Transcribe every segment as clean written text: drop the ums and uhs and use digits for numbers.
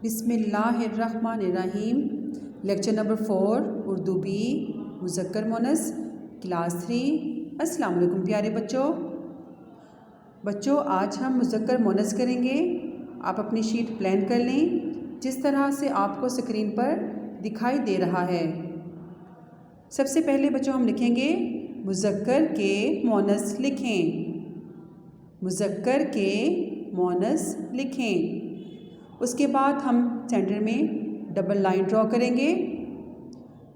बिस्मिल्लाहिर्रहमानिर्रहीम। Lecture number 4 Urdu बी मुज़क्कर मोनस क्लास 3। अस्सलाम वालेकुम प्यारे बच्चों, आज हम मुज़क्कर मोनस करेंगे। आप अपनी शीट प्लान कर लें जिस तरह से आपको स्क्रीन पर दिखाई दे रहा है। सबसे पहले बच्चों हम लिखेंगे मुज़क्कर के मोनस लिखें। मुज़क्कर के मोनस लिखें। उसके बाद हम सेंटर में डबल लाइन ड्रॉ करेंगे।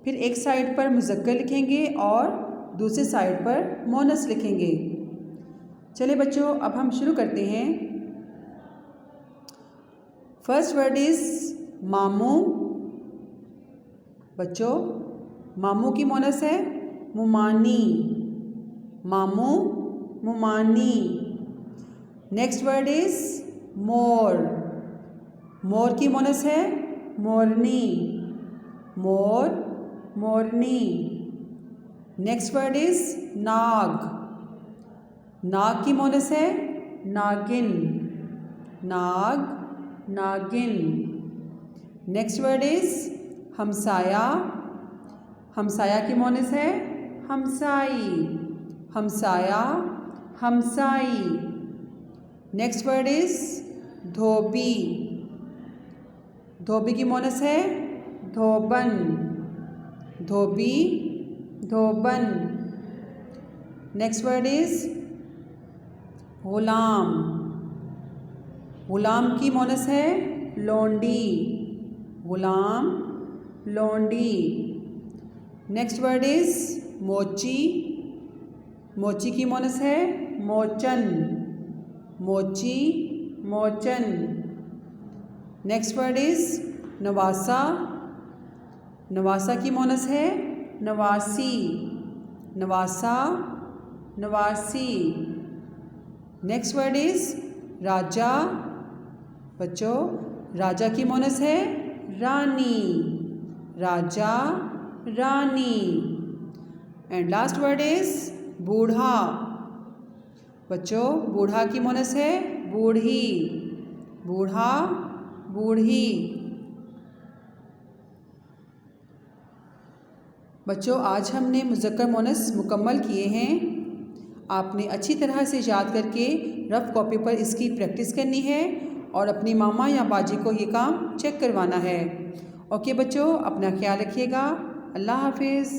फिर एक साइड पर मुज़क्कर लिखेंगे और दूसरे साइड पर मोनस लिखेंगे। चलिए बच्चों, अब हम शुरू करते हैं। फर्स्ट वर्ड इज़ मामू। बच्चों, मामू की मोनस है मुमानी। मामू मुमानी। नेक्स्ट वर्ड इज़ मोर। मोर की मोनस है मोरनी। मोर मोरनी। नेक्स्ट वर्ड इज नाग। नाग की मोनस है नागिन। नाग नागिन। नेक्स्ट वर्ड इज हमसाया। हमसाया की मोनस है हमसाई। हमसाया हमसाई। नेक्स्ट वर्ड इज धोबी। धोबी की मोनस है धोबन। धोबी धोबन। नेक्स्ट वर्ड इज गुलाम। गुलाम की मोनस है लोंडी। गुलाम लोंडी। नेक्स्ट वर्ड इज मोची। मोची की मोनस है मोचन। मोची मोचन। नेक्स्ट वर्ड इज नवासा। नवासा की मोनस है नवासी। नवासा नवासी। नेक्स्ट वर्ड इज राजा। बच्चों, राजा की मोनस है रानी। राजा रानी। एंड लास्ट वर्ड इज बूढ़ा। बच्चों, बूढ़ा की मोनस है बूढ़ी। बूढ़ा बूढ़ी। बच्चों, आज हमने मुज़क्कर मोनस मुकम्मल किए हैं। आपने अच्छी तरह से याद करके रफ़ कॉपी पर इसकी प्रैक्टिस करनी है और अपनी मामा या बाजी को ये काम चेक करवाना है। ओके बच्चों, अपना ख्याल रखिएगा। अल्लाह हाफिज़।